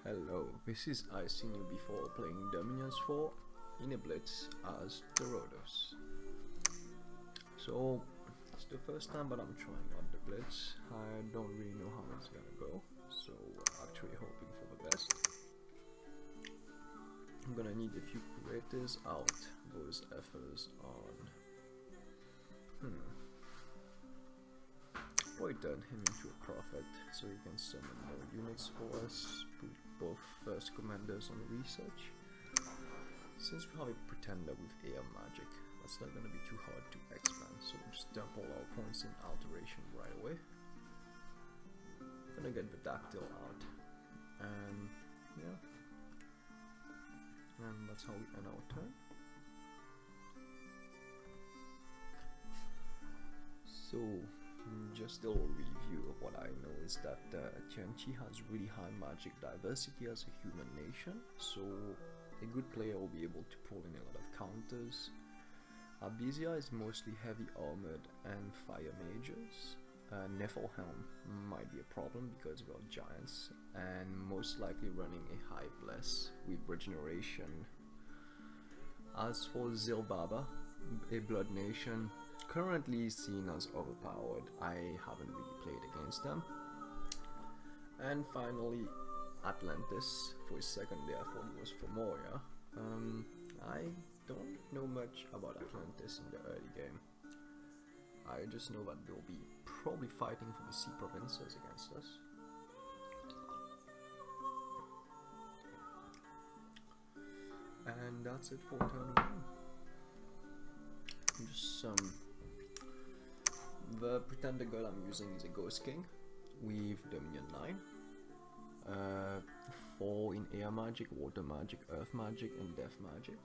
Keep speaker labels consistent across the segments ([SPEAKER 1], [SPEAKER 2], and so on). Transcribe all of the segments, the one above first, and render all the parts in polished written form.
[SPEAKER 1] Hello, this is I Seen You Before playing Dominions 4 in a Blitz as Therodos. So, it's the first time but I'm trying out the Blitz. I don't really know how it's gonna go, so actually hoping for the best. I'm gonna need a few creators out, those efforts on... Probably turn him into a prophet so he can summon more units for us, put both first commanders on research. Since we have a pretender with air magic, that's not gonna be too hard to expand, so we'll just dump all our points in alteration right away. Gonna get the dactyl out, and yeah, and that's how we end our turn. So, just a little review of what I know is that Tianqi has really high magic diversity as a human nation, so a good player will be able to pull in a lot of counters. Abizia is mostly heavy armored and fire mages. Niflhelm might be a problem because we are giants and most likely running a high bless with regeneration. As for Zilbaba, a blood nation, currently seen as overpowered. I haven't really played against them. And finally, Atlantis. For a second there, I thought it was for Moria. I don't know much about Atlantis in the early game. I just know that they'll be probably fighting for the sea provinces against us. And that's it for turn 1. Just the pretender girl I'm using is a Ghost King with Dominion 9. 4 in air magic, water magic, earth magic, and death magic.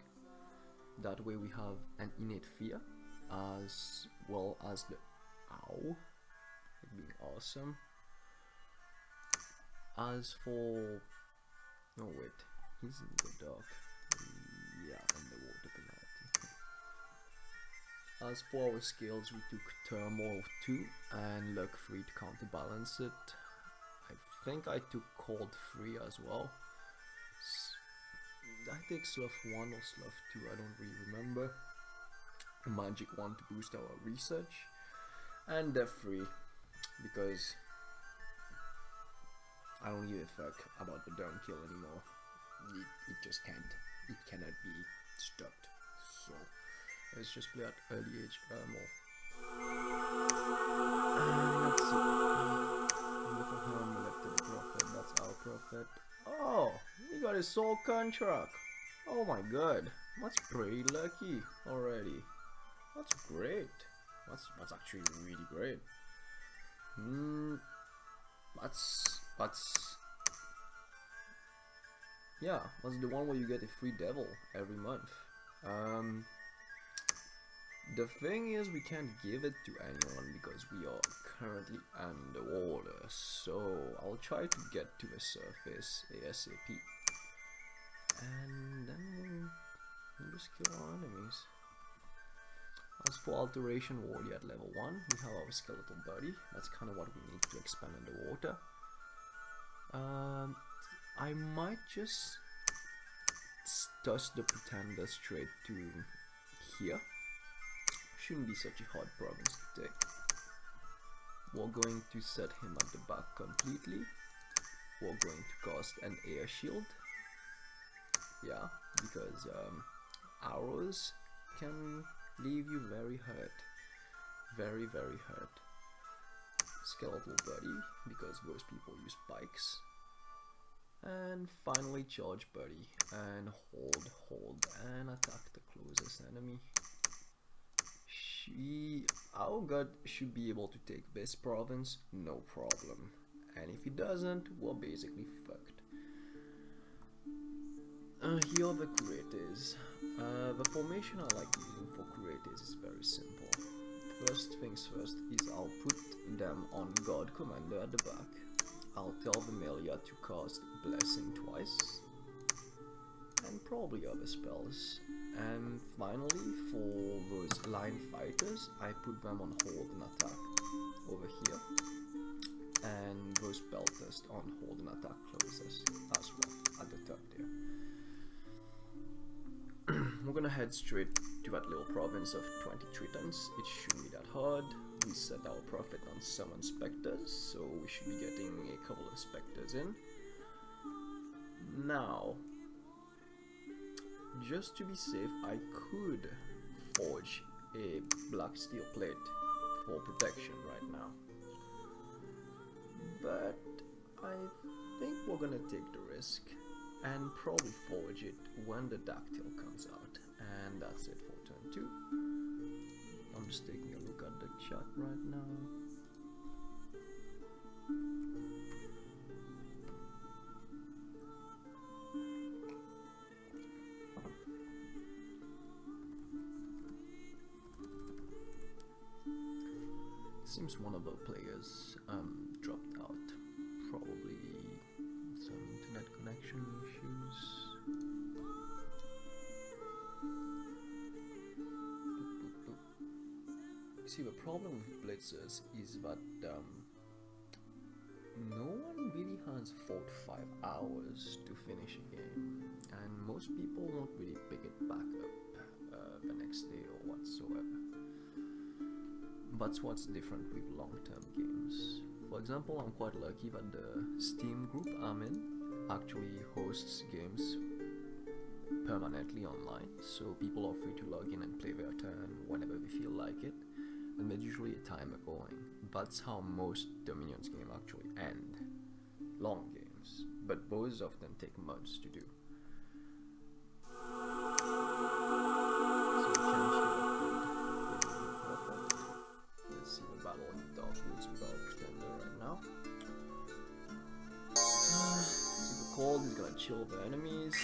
[SPEAKER 1] That way we have an innate fear as well as the owl, it being awesome. As for... oh wait, he's in the dark. Yeah, and the water penalty. As for our skills, we took Turmoil 2 and Luck 3 to counterbalance it. I think I took Cold 3 as well. I take Slough 1 or Slough 2, I don't really remember. Magic 1 to boost our research. And Death 3 because I don't give a fuck about the darn kill anymore. It just can't. It cannot be stopped. So let's just play at early age more. Let's see. Niflhelm elected a prophet. That's our prophet. Oh, we got a soul contract. Oh my god, that's pretty lucky already. That's great. That's actually really great. Yeah, that's the one where you get a free devil every month. The thing is, we can't give it to anyone because we are currently underwater, so I'll try to get to the surface ASAP. And then we'll just kill our enemies. As for Alteration Warrior at level 1, we have our skeletal buddy. That's kind of what we need to expand underwater. I might just toss the pretender straight to here. Shouldn't be such a hard province to take. We're going to set him at the back completely. We're going to cast an air shield. Yeah, because arrows can leave you very hurt. Very, very hurt. Skeletal buddy, because most people use spikes. And finally charge buddy. And hold, and attack the closest enemy. Our god should be able to take this province, no problem. And if he doesn't, we're basically fucked. Here are the curators. The formation I like using for curators is very simple. First things first is I'll put them on God Commander at the back. I'll tell the Melia to cast Blessing twice. And probably other spells. And finally, for those line fighters, I put them on hold and attack over here. and those pelters on hold and attack closes as well at the top there. We're gonna head straight to that little province of 23 tons. It shouldn't be that hard. We set our profit on summon specters, so we should be getting a couple of specters in. Now, just to be safe, I could forge a black steel plate for protection right now, but I think we're gonna take the risk and probably forge it when the dactyl comes out, and that's it for turn 2. I'm just taking a look at the chat right now. Seems one of our players dropped out, probably some internet connection issues. See, the problem with blitzers is that no one really has 4 to 5 hours to finish a game, and most people won't really pick it back up the next day or whatsoever. That's what's different with long-term games. For example, I'm quite lucky that the Steam group I'm in actually hosts games permanently online, so people are free to log in and play their turn whenever they feel like it, and there's usually a timer going. That's how most Dominions games actually end. Long games, but those often take months to do. Let's see the battle in the Dark Woods with our pretender right now. See, the cold is gonna chill the enemies.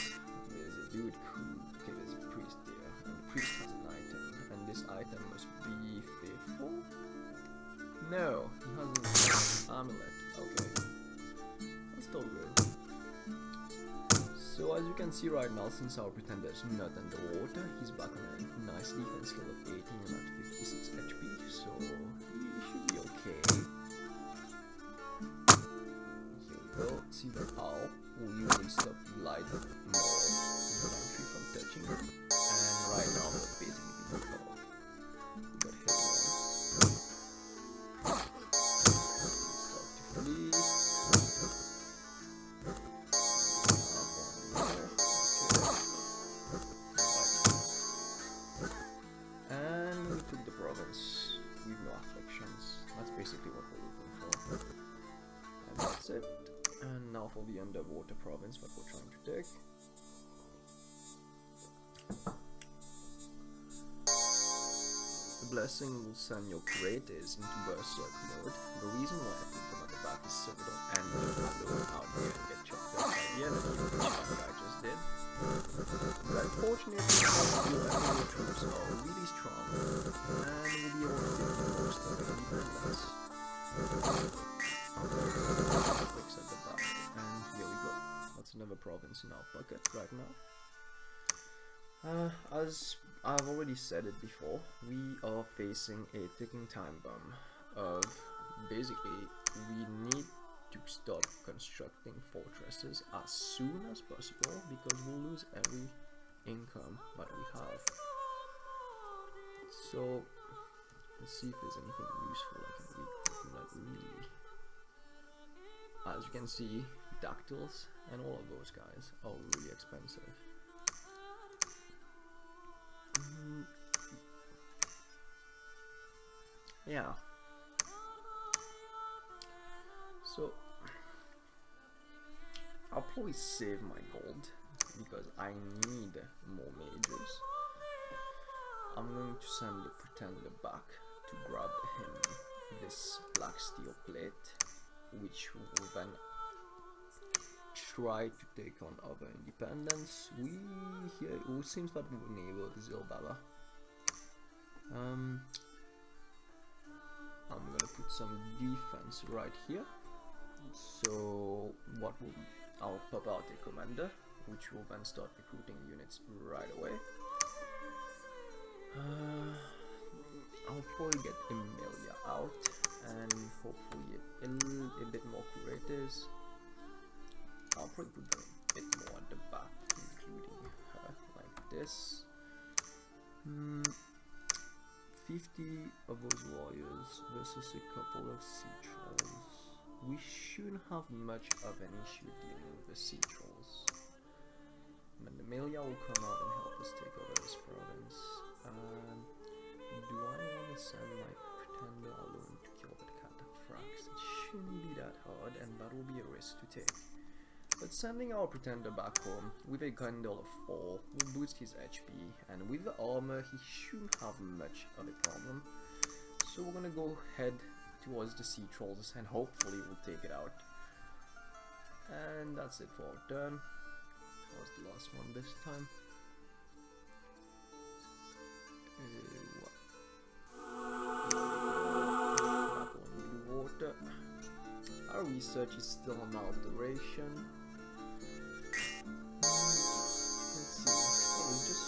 [SPEAKER 1] There's a dude who... okay, there's a priest there, and the priest has an item, and this item must be faithful? No, he has an amulet. Okay, that's still good. So as you can see right now, since our pretender is not underwater, he's back on a nice defense skill of 18 and at 56 HP, so he should be okay. Here we go. See the owl will usually stop light more infantry from touching it, and right now we're basically being covered. We got hit once. Start to flee. With no afflictions. That's basically what we're looking for. And that's it. And now for the underwater province that we're trying to take. The blessing will send your creators into berserk mode. The reason why I put them at the back is so they don't end up alone out there and get chopped up by the enemy, which that guy just did. But unfortunately, our troops are really strong, and we'll be able to take most of the defense. Fix at the back, and here we go. That's another province in our pocket right now. As I've already said it before, we are facing a ticking time bomb of basically we need to start constructing fortresses as soon as possible because we'll lose every income that we have. So let's see if there's anything useful I can read. Not really. As you can see, dactyls and all of those guys are really expensive. Yeah. So I'll probably save my gold because I need more mages. I'm going to send the pretender back to grab him this black steel plate, which will then try to take on other independents. It seems that we were neighbor to Zilbala. I'm gonna put some defense right here. So I'll pop out a commander, which will then start recruiting units right away. I'll probably get Emilia out and hopefully a bit more curators. I'll probably put them a bit more at the back, including her, like this. 50 of those warriors versus a couple of sea trolls. We shouldn't have much of an issue dealing with the sea trolls. And the Melia will come out and help us take over this province. Do I want to send my pretender alone to kill that Cataphrax? It shouldn't be that hard, and that will be a risk to take. But sending our pretender back home with a Gundle of 4 will boost his HP, and with the armor he shouldn't have much of a problem. So we're gonna go head towards the sea trolls and hopefully we'll take it out. And that's it for our turn. That was the last one this time. Battle on blue water. Our research is still on alteration. Let's see. Oh, it's just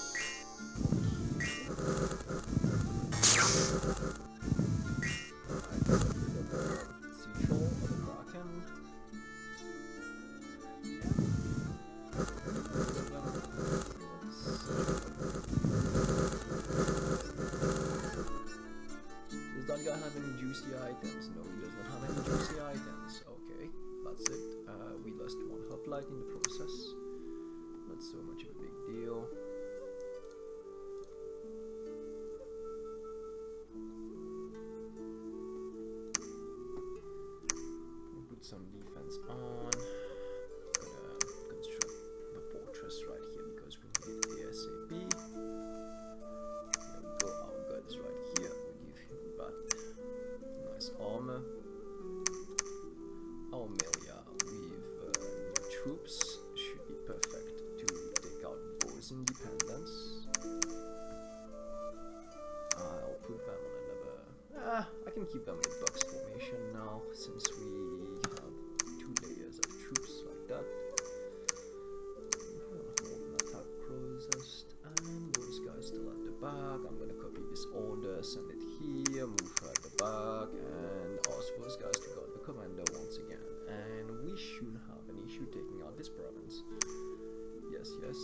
[SPEAKER 1] sea troll or the kraken. Does that guy have any juicy items? No, he does not have any juicy items. Okay, that's it. We lost one hoplite in the process. Not so much of a big deal. We'll put some defense on. Gonna construct the fortress right here because we need it ASAP. There we go, our god is right here. We'll give him that nice armor. Our Melia with new troops should be perfect to take out Bo's independence. I'll put them on another... I can keep them in box formation now since we have 2 layers of troops like that. I'm gonna hold an attack closest, and those guys still at the back. I'm gonna copy this order, send it here, move her at the back, and ask those guys to guard the commander once again. And we shouldn't have an issue taking out this province. Yes, yes.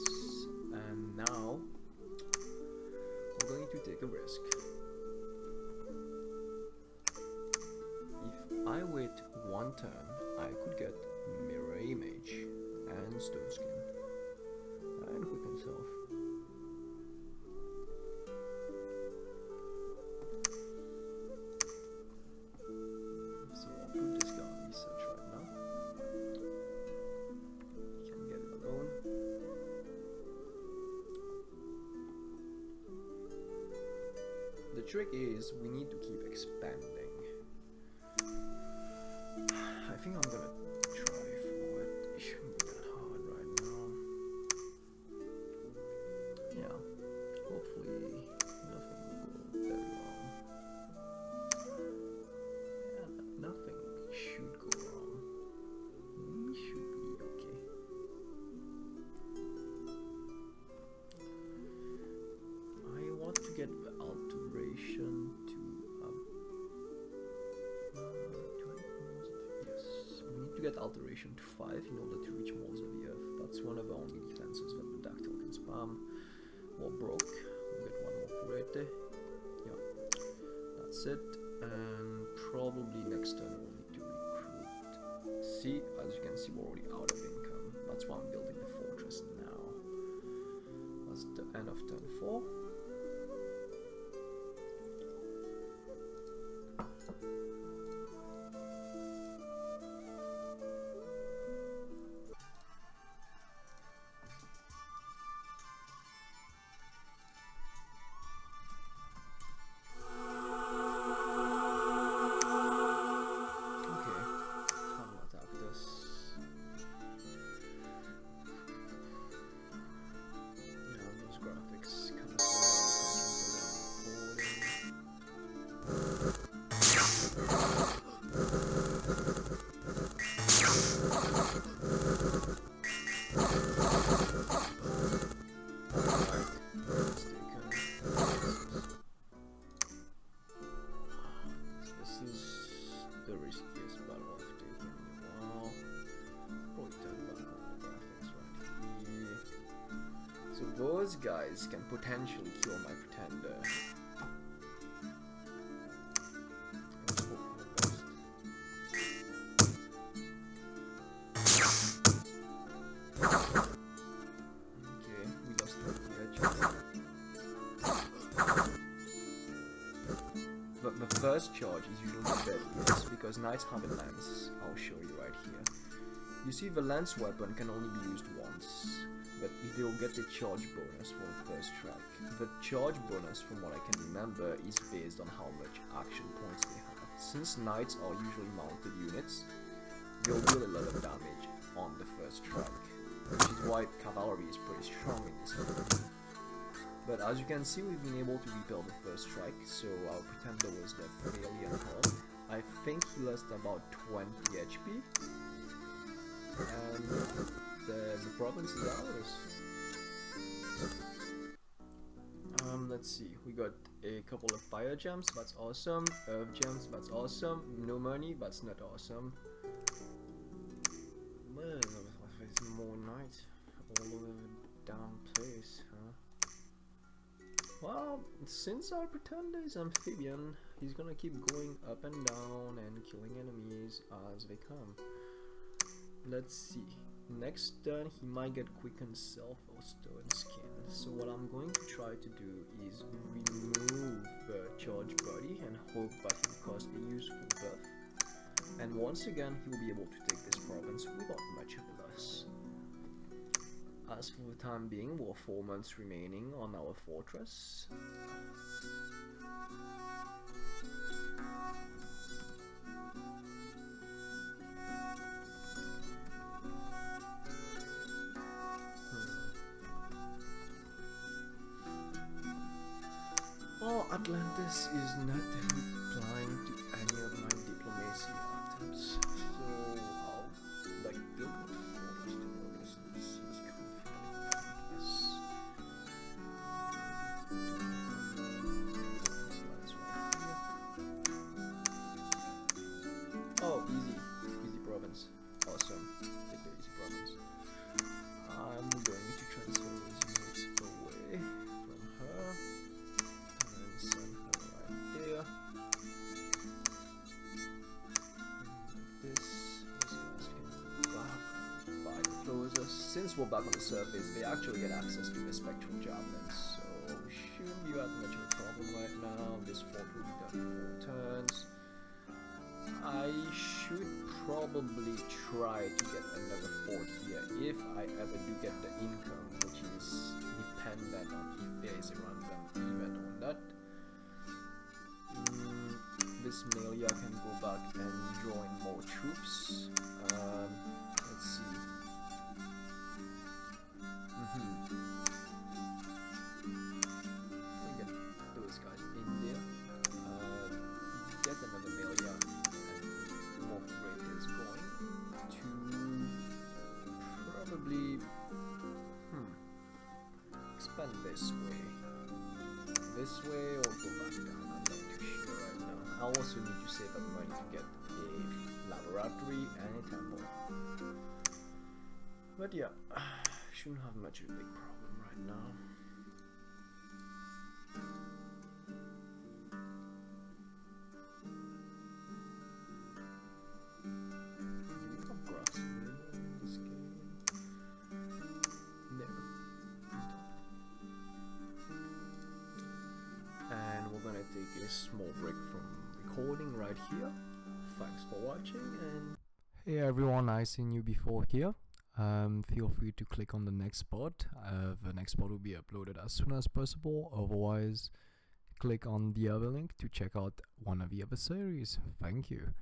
[SPEAKER 1] And now we're going to take a risk. If I wait one turn, I could get Mirror Image and Stone Skin and Quicken Self. So I'll put this guy on research right now. He can get it alone. The trick is we need to keep expanding. I think I'm gonna try for it. It shouldn't be that hard right now. Yeah, hopefully nothing will go very wrong. Yeah, nothing should go wrong. We should be okay. I want to get the alteration to get alteration to 5 in order to reach Moles of the Earth. That's one of the only defenses that the Dactyl can spam. War broke. We'll get one more curator. Yeah, that's it. And probably next turn we'll need to recruit. See, as you can see, we're already out of income. That's why I'm building the fortress now. That's the end of turn 4. Graphics kind of So those guys can potentially kill my pretender. Let's hope for the best. Okay, we lost the edge. But the first charge is usually the deadliest because knights have a lance. I'll show you right here. You see, the lance weapon can only be used once, but they'll get the charge bonus for the first track. The charge bonus, from what I can remember, is based on how much action points they have. Since knights are usually mounted units, they'll deal a lot of damage on the first track, which is why cavalry is pretty strong in this game. But as you can see, we've been able to repel the first strike, so our pretender was left fairly unharmed. I think he lost about 20 HP, and the province is ours. Let's see, we got a couple of fire gems, that's awesome, earth gems, that's awesome, no money, that's not awesome. Man, there's more knights all over the damn place, huh? Well, since our pretender is amphibian, he's gonna keep going up and down and killing enemies as they come. Let's see. Next turn he might get quicken self or stone skin. So what I'm going to try to do is remove the charge body and hope that he costs a useful buff. And once again he will be able to take this province without much of a loss. As for the time being, we're 4 months remaining on our fortress. Oh, Atlantis is not replying to any of my diplomacy attempts, so I'll build a fortress to this. This is kind of yes. Oh, easy province, awesome. Take the easy province. I'm going to transfer those units away from her. Send her right there. This guys can go back. Fire closers. Since we're back on the surface, they actually get access to the spectral javelins, so shouldn't be that much of a problem right now. This fort will be done in 4 turns. I should probably try to get another fort here if I ever do get the income, which is dependent on if there is a random event or not. This Melia can go back and join more troops. Let's see. We get those guys in there. Get another Melia and more raiders going to probably expand this way. This way or go back down. I'm not too sure right now. I also need to save up money to get a laboratory and a temple. But yeah, shouldn't have much of a big problem right now. Do we have grass in this game? No. And we're gonna take a small break from recording right here. Thanks for watching, and hey everyone, I seen you before here. Feel free to click on the next spot. The next spot will be uploaded as soon as possible. Otherwise, click on the other link to check out one of the other series. Thank you.